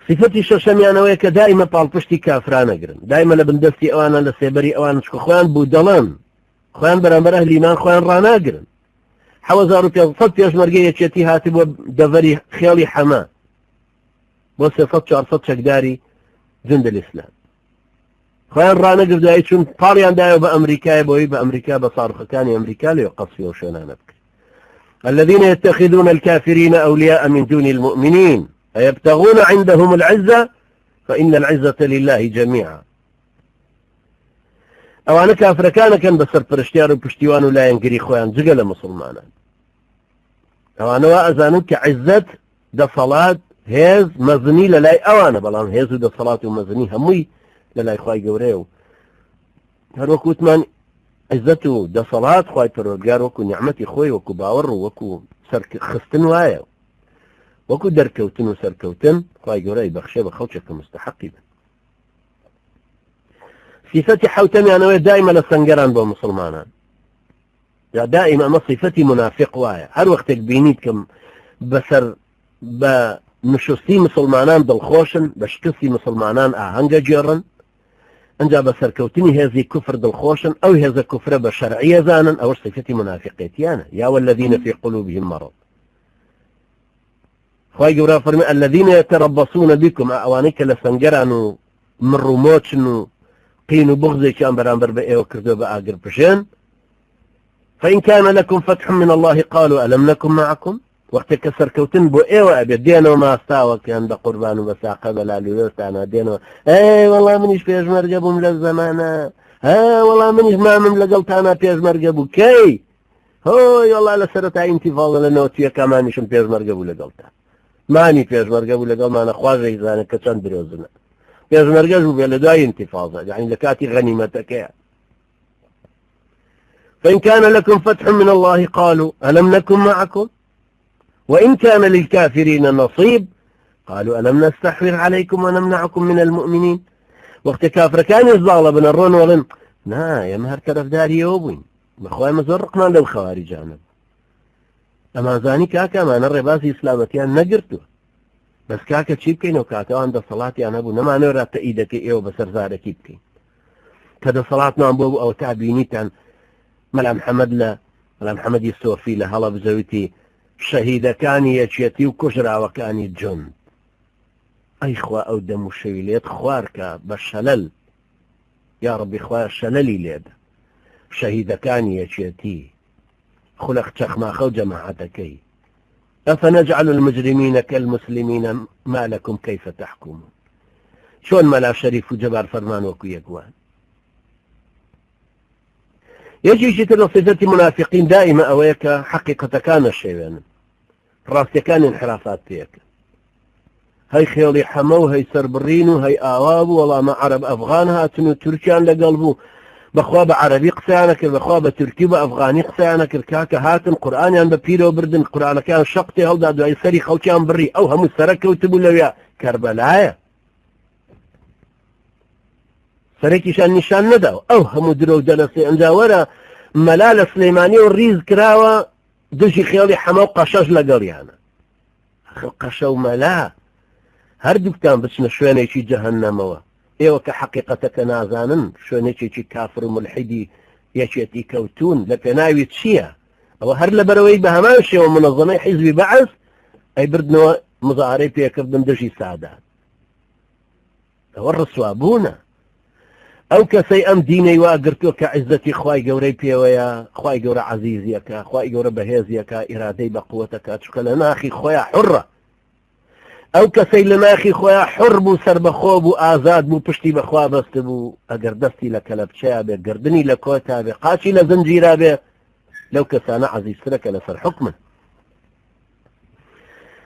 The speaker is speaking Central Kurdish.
صفەتی شەشەمیانەوەیە کە دائیمە پاڵپشتی کافران ئەگرن، دائیمە لە بندەستی ئەوانە لە سێبەری ئەوان چکە خۆیان بوو دەڵێن خۆیان بەرامبەر ئەهلی ئیمان خۆیان ڕاناگرن. 1500 پێشمەرگە یەکێتی هاتی بۆ دەڤەری خێڵی حەما بۆ 300-400 چەکداری جندە الئیسلام خۆیان ڕانەگردایی چون پاڵیاندایەوە بە ئەمریکای بۆی بە ئەمریکا بە ساڕخەکانی ئەمریکا لێ قەسفی و شوێنانە بکرێت. الذين يتخذون الكافرين أولياء من دون المؤمنين أيبتغون عندهم العزة فإن العزة لله جميعا. أوانا كافر كان بسر پرشتيار و پشتیوان و لایەنگری خۆیان جگە لە مسلمانان. ئەوانە وا ئەزانن کە عزت دەسەڵات هێز مەزنی لە لای ئەوانە، بەڵام هێز و دەسەڵات و مەزنی هەمووی لە لای خوای گەورەیە و هەروەکو وتمان عزت و دەسەڵات خوای پەروەردگار وەکو نیعمەتی خۆی وەکو باوەڕ و وەکو سەرخستن وایە، وەکو دەرکەوتن و سەرکەوتن خوای گەورەی بەخشێ بە خەڵکێک کە مستحەقی بن. صفەتی حوتەمیانەوەی دائیمە لە سەنگەران بۆ مسلمانان، یا دائیمە ئەمە صفەتی منافق وایە. هەر وەختێک بینیت کەم بەسەر بە نشستی مسلمانان دڵخۆشن، بە شکستی مسلمانان ئاهەنگە جێڕن، ئەنجا بە سەرکەوتنی هێزی کوفر دڵخۆشن، ئەو هێزە کوفرە بە شەرعیە زانن، ئەوە صفەتی منافقێتیانە. یا والذین فی قلوبهم مرض. خوای گەورە فەرمی الذین یتربصون بکم، ئەوانەی کە لە سەنگەران و مڕ و مۆچن و قین و بغزێکیان بەرامبەر بە ئێوە کردو بە ئاگر پشێن. فإن كان لكم فتح من الله قالوا ألم نكن معكم. وقتی کە سەرکەوتن بۆ ئێوە ئەبێت دێنەوە ماستاوەکیان بە قوربان و بە ساقە بە لالوێستانە دێنەوە، وەڵام منیش پێشمەرگە بووم لە زەمانە، وەڵام منیش مامم لەگەڵتانە پێشمەرگە بوو. کەی هۆی وەڵا لە سەرەتای ئینتیفاڵە لە نەوەتیەکەمانیشم پێشمەرگە بوو لەگەڵتان، مانی پێشمەرگە بوو لەگەڵمانە، خوازەی زانە کە چەند درۆزنە پێشمەرگەش بوو بێ لە دوای ئینتیفاڵە، یعنی لە کاتی غەنیمەتەکەیە. فإن كان لكم فتح من الله قالوا ألم نكن معكم وإن كان للكافرين نصيب قالوا ألم نستحوذ عليكم ونمنعكم من المؤمنين. وقت كافر كان يزال بن الرون ولن نا يا مهر كرفداري يوبين بخوای مزرقنا للخوارجان. أما زاني كاكا ما نرى باسي إسلامتيان نقرتو بس كاكا تشيب كينو كاكا عند صلاة أنا أبو نما نرى تأيدك إيو بسر زارك يبكي كذا صلاتنا أبو أو تعبينيتان ملا محمد لا ملا محمد يسوفي لهلا بزويتي شهيد كان يشيتي وكشرا وكان يجن أي خوا أو دم الشويليت خواركا بالشلل يا ربي خوا الشللي ليد شهيد كان يشيتي خلق تخما خو جماعتكي أفنجعل المجرمين كالمسلمين ما لكم كيف تحكمون. شون ملا شريف وجبار فرمان وكو يقوان يجي شتر صفة منافقين دائما أويك حقيقة كان الشيء راسي كان انحرافات فيك هاي خيالي حمو هاي سربرينو هاي آوابو والله ما عرب أفغان هاتنو تركيان لقلبو بخواب عربي قسانك بخواب تركي بأفغاني قسانك الكاكا هاتن قرآن يعني ببيرو بردن قرآن كان شقتي هل دادو أي سري خوتيان بري أو هم السركة وتبو لويا كربلايا سريكي شان نشان نداو أو هم درو جلسي انجا ورا ملال سليماني والريز كراوة دشي خيالي حمو قشاش لقريانا قشو ملا هردوك تان بسنا شوينيشي جهنموا ايوه كحقيقتك نازانن شوينيشي كافر وملحدي يشيتي كوتون لكناوي تشيا او هر لبروي بهماشي ومنظمي حزبي بعث اي بردنوا مظاهري بيكردن دشي سادات ورسوا ابونا او كسي ام ديني واقرتو كعزتي خواي قوري بيويا خواي قوري عزيزيكا خواي قوري بهيزيكا ارادي بقوتك اتشكال انا اخي خويا حرة او كسي لما اخي خويا حر بو سر بخو بو ازاد بو پشتی بخوا بست بو اگر دستی لكلبشا بي قردني لكوتا بي قاشي لزنجيرا بي لو كسانا عزيز سرك لسر حكمه